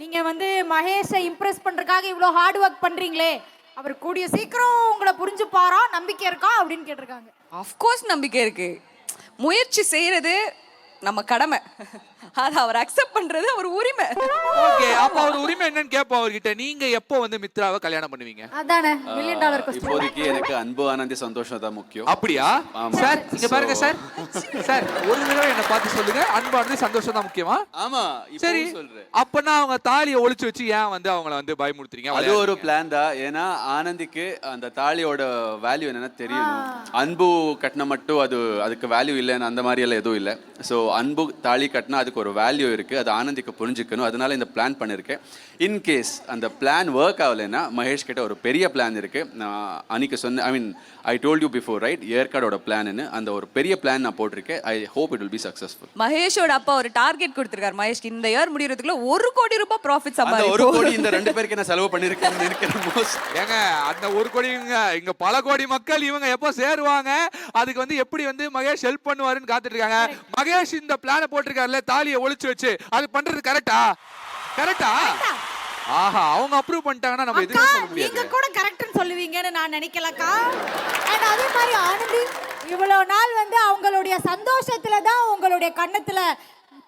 நீங்க வந்து மகேஷை இம்ப்ரெஸ் பண்றதுக்காக இவ்ளோ ஹார்ட் ஒர்க் பண்றீங்களே, அவர் கூடிய சீக்கிரம் உங்கள புரிஞ்சுப்பாரா? நம்பிக்கை இருக்கா? அப்படின்னு கேட்டிருக்காங்க. ஆஃப் கோர்ஸ் நம்பிக்கை இருக்கு. முயற்சி செய்யறது நம்ம கடமை. அத அவர் அக்செப்ட் பண்றது அவர் உரிமை. ஓகே, அப்ப அவர் உரிமை என்னன்னு கேட்போம் அவர்கிட்ட. நீங்க எப்போ வந்து மித்ராவை கல்யாணம் பண்ணுவீங்க? அதானே மில்லியன் டாலர் கொஸ்டின். இப்போதைக்கு எனக்கு அன்பு ஆனந்தி சந்தோஷம் தான் முக்கியம். அப்படியா? ஆமா. சார் இங்க பாருங்க சார். சார் ஒரு தடவை என்ன பார்த்து சொல்லுங்க, அன்பானது சந்தோஷம் தான் முக்கியமா? ஆமா, சரி இப்போ சொல்றேன். அப்பனா அவங்க தாலியை ஒளிச்சு வச்சு ஏன் வந்து அவங்கள வந்து பயமுறுத்துறீங்க? அது ஒரு பிளான் தான். ஏன்னா ஆனந்திக்கு அந்த தாலியோட வேல்யூ என்னன்னு தெரியணும். அன்பு கட்டின மட்டும் அதுக்கு வேல்யூ இல்லைன்னு அந்த மாதிரி எல்லாம் எதுவும் இல்லை. ஸோ அன்பு தாலி கட்டினா அதுக்கு ஒரு வேல்யூ இருக்கு. அது ஆனந்திக்கு புரிஞ்சுக்கணும். அதனால இந்த பிளான் பண்ணியிருக்கேன். இன்கேஸ் அந்த பிளான் ஒர்க் ஆகலைன்னா மகேஷ் கிட்ட ஒரு பெரிய பிளான் இருக்கு. நான் அன்னைக்கு சொன்ன I told you before right, ஏற்காடோட பிளான்னு அந்த ஒரு பெரிய பிளான் நான் போட்டிருக்கேன். I hope it will be successful. மகேஷோட அப்பா ஒரு டார்கெட் கொடுத்திருக்காரு. மகேஷ் இந்த இயர் முடியறதுக்குள்ள 1 கோடி ரூபாய் ப்ராஃபிட் அந்த 1 சம்பாதிப்போம். கோடி இந்த 2 பேருக்கு நான் செலவு பண்ணிருக்கேன்னு நினைக்கிறேன். ஏங்க அந்த 1 கோடி இங்க பல கோடி மக்கள் இவங்க எப்போ சேருவாங்க, அதுக்கு வந்து எப்படி வந்து மகேஷ் ஹெல்ப் பண்ணுவாருன்னு காத்துட்டு இருக்காங்க. மகேஷ் இந்த பிளான போட்டிருக்காருல, தாலியை ஒளிச்சு வச்சு, அது பண்றது கரெக்டா? கரெக்டா? ஆஹா, அவங்க அப்ரூவ் பண்ணிட்டாங்கன்னா நம்ம எதுவும் சொல்ல முடியாது. நீங்க கூட கரெக்ட்னு சொல்லுவீங்கன்னு நான் நினைக்கலக்கா. அண்ட் அதே மாதிரி ஆனந்தி இவ்வளவு நாள் வந்து அவங்களுடைய சந்தோஷத்துல தான் உங்களுடைய கண்ணத்துல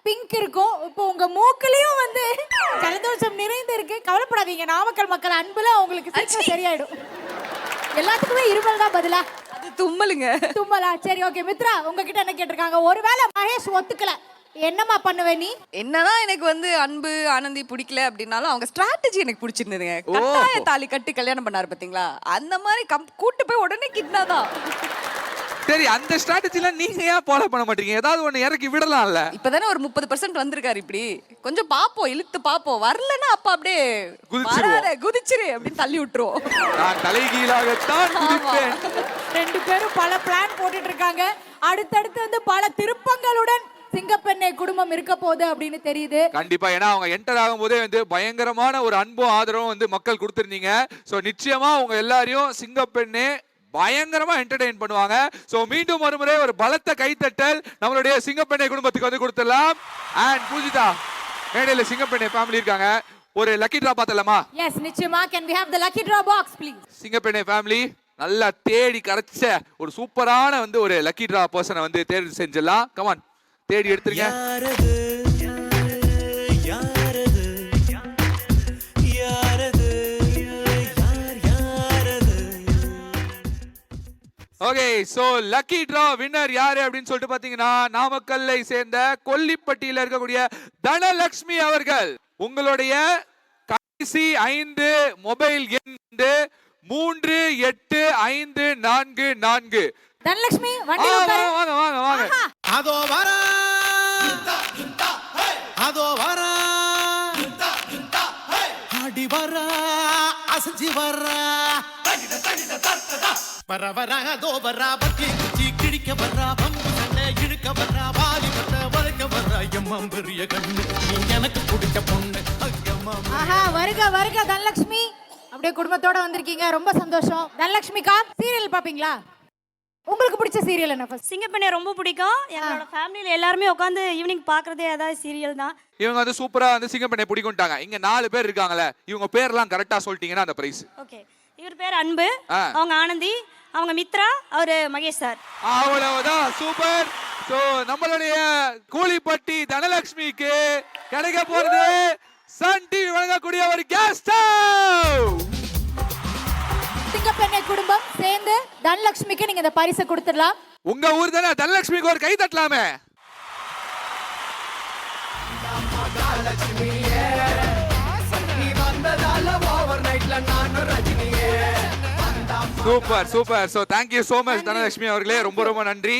பிங்க் இருக்கும். இப்போ உங்க மூக்குலயும் வந்து ஜலதோஷம் நிறைந்து இருக்கு. கவலைப்படாதீங்க, நாமக்கல் மக்கள் அன்புல உங்களுக்கு சீக்கிரம் சரியாயிடும். எல்லாத்துக்குமே இருமல் தான் பதிலா. அது தும்மலுங்க. தும்மலா? சரி ஓகே. மித்ரா உங்ககிட்ட என்ன கேட்டிருக்காங்க? ஒருவேளை மகேஷ் ஒத்துக்கல, என்னம்மா பண்ணுவ நீ? என்னதான் எனக்கு வந்து அன்பு ஆனந்தி பிடிக்கல அப்படின்னாலும் அவங்க ஸ்ட்ராட்டஜி எனக்கு பிடிச்சிருந்ததுங்க. கட்டாய தாலி கட்டி கல்யாணம் பண்ணாரு பாத்தீங்களா, அந்த மாதிரி கூட்டு போய் உடனே கிட்னாதான். சரி, அந்த ஸ்ட்ராட்டஜிலாம் நீங்க ஏன் ஃபாலோ பண்ண மாட்டீங்க? ஏதாவது ஒண்ணு இறக்கி விடலாம்ல. இப்பதானே ஒரு 30% வந்திருக்காரு. இப்படி கொஞ்சம் பாப்போம், இழுத்து பாப்போம். வரலன்னா அப்ப அப்படியே குதிச்சிரு அப்படின்னு தள்ளி விட்டுருவோம். நான் தலைகீழாகத்தான் குதிப்பேன். 2 பேரும் பல பிளான் போட்டுட்டு இருக்காங்க. அடுத்தடுத்து வந்து பல திருப்பங்களுடன் சிங்கப்பெண்ணை குடும்பம் இருக்க போகுது அப்படின்னு தெரியுது. கண்டிப்பா, ஏன்னா அவங்க என்டர் ஆகும் போதே வந்து பயங்கரமான ஒரு அன்பும் ஆதரவும் வந்து மக்கள் கொடுத்திருந்தீங்க. சோ நிச்சயமா உங்க எல்லாரையும் சிங்கப்பெண்ணே பயங்கரமா என்டர்டெயின் பண்ணுவாங்க. சோ மீண்டும் ஒருமுறை ஒரு பலத்த கைத்தட்டல் நம்மளுடைய சிங்கப்பெண்ணை குடும்பத்துக்கு வந்து கொடுத்துடலாம். அண்ட் பூஜிதா, மேடையில சிங்கப்பெண்ணை ஃபேமிலி இருக்காங்க. ஒரு லக்கி டிரா பார்த்தலாமா? எஸ் நிச்சயமா. Can we have the lucky draw box please? சிங்கப்பெண்ணை ஃபேமிலி நல்லா தேடி கரைச்ச ஒரு சூப்பரான வந்து ஒரு லக்கி டிரா பர்சனை வந்து தேர்வு செஞ்சிடலாம். கமான், தேடி எடுத்துருங்க. Okay, so lucky draw winner யாரு அப்படின்னு சொல்லிட்டு பாத்தீங்கன்னா, நாமக்கல்லை சேர்ந்த கொல்லிப்பட்டியில இருக்கக்கூடிய தனலட்சுமி அவர்கள். உங்களுடைய கடைசி 5 மொபைல் எண் 385444. தனலட்சுமி வண்டி உட்காரு. வாங்க வாங்க வாங்க. அதோ வரா அதோ வரா ஆடி வரா அசஞ்சி வரா வர வர அதோ வரா பத்தி குச்சி கிழிக்க வரா பம்பு சண்டை இழுக்க வரா வாலி வர வளைக்க வரா எம்மம் பெரிய கண்ணு நீ எனக்கு பிடிச்ச பொண்ணு. ஆஹா, வருக வருக தனலட்சுமி. அப்படியே குடும்பத்தோட வந்திருக்கீங்க, ரொம்ப சந்தோஷம். தனலட்சுமிக்கா, சீரியல் பாப்பீங்களா? உங்களுக்கு பிடிச்ச சீரியல் என்ன? ஃபர்ஸ்ட் சிங்கப்பெண்ணை ரொம்ப பிடிக்கும். எங்களோட ஃபேமிலியில் எல்லாருமே உட்காந்து ஈவினிங் பார்க்குறதே ஏதாவது சீரியல் தான். இவங்க வந்து சூப்பரா வந்து சிங்கப்பெண்ணை பிடிக்கும்ட்டாங்க. இங்க 4 பேர் இருக்காங்களே, இவங்க பேர்லாம் கரெக்டா சொல்லிட்டீங்கன்னா அந்த பிரைஸ். ஓகே, இவர் பேர் அன்பு, அவங்க ஆனந்தி, அவங்க மித்ரா, அவரு மகேஷ் சார். அவ்வளவுதான், சூப்பர். சோ நம்மளுடைய கூலிப்பட்டி தனலட்சுமிக்கு கிடைக்க போறது சன் டிவி வழங்கக்கூடிய ஒரு கேஸ் ஸ்டவ். சிங்கப்பெண்ணை குடும்பம் சேர்ந்து தனலட்சுமிக்கு நீங்க இந்த பரிசை கொடுத்துடலாம். உங்க ஊர் தானே, தனலட்சுமிக்கு ஒரு கை தட்டலாமே. Super super. So thank you so much Dhanalakshmi அவர்களே, ரொம்ப ரொம்ப நன்றி.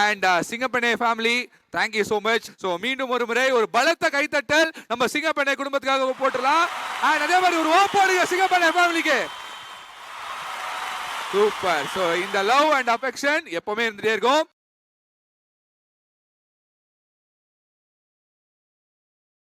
அண்ட் சிங்கப்பெண்ணை family thank you so much. So மீண்டும் ஒரு முறை ஒரு பலத்த கைத்தட்டல் நம்ம சிங்கப்பெண்ணை குடும்பத்துக்காக போட்டுடலாம். அண்ட் அதே மாதிரி ஒரு ஓப்போடுங்க சிங்கப்பெண்ணை ஃபேமிலிக்கு. சூப்பர். சோ இந்த லவ் அண்ட் அஃபெக்ஷன் எப்பவுமே இருந்துட்டே இருக்கும்.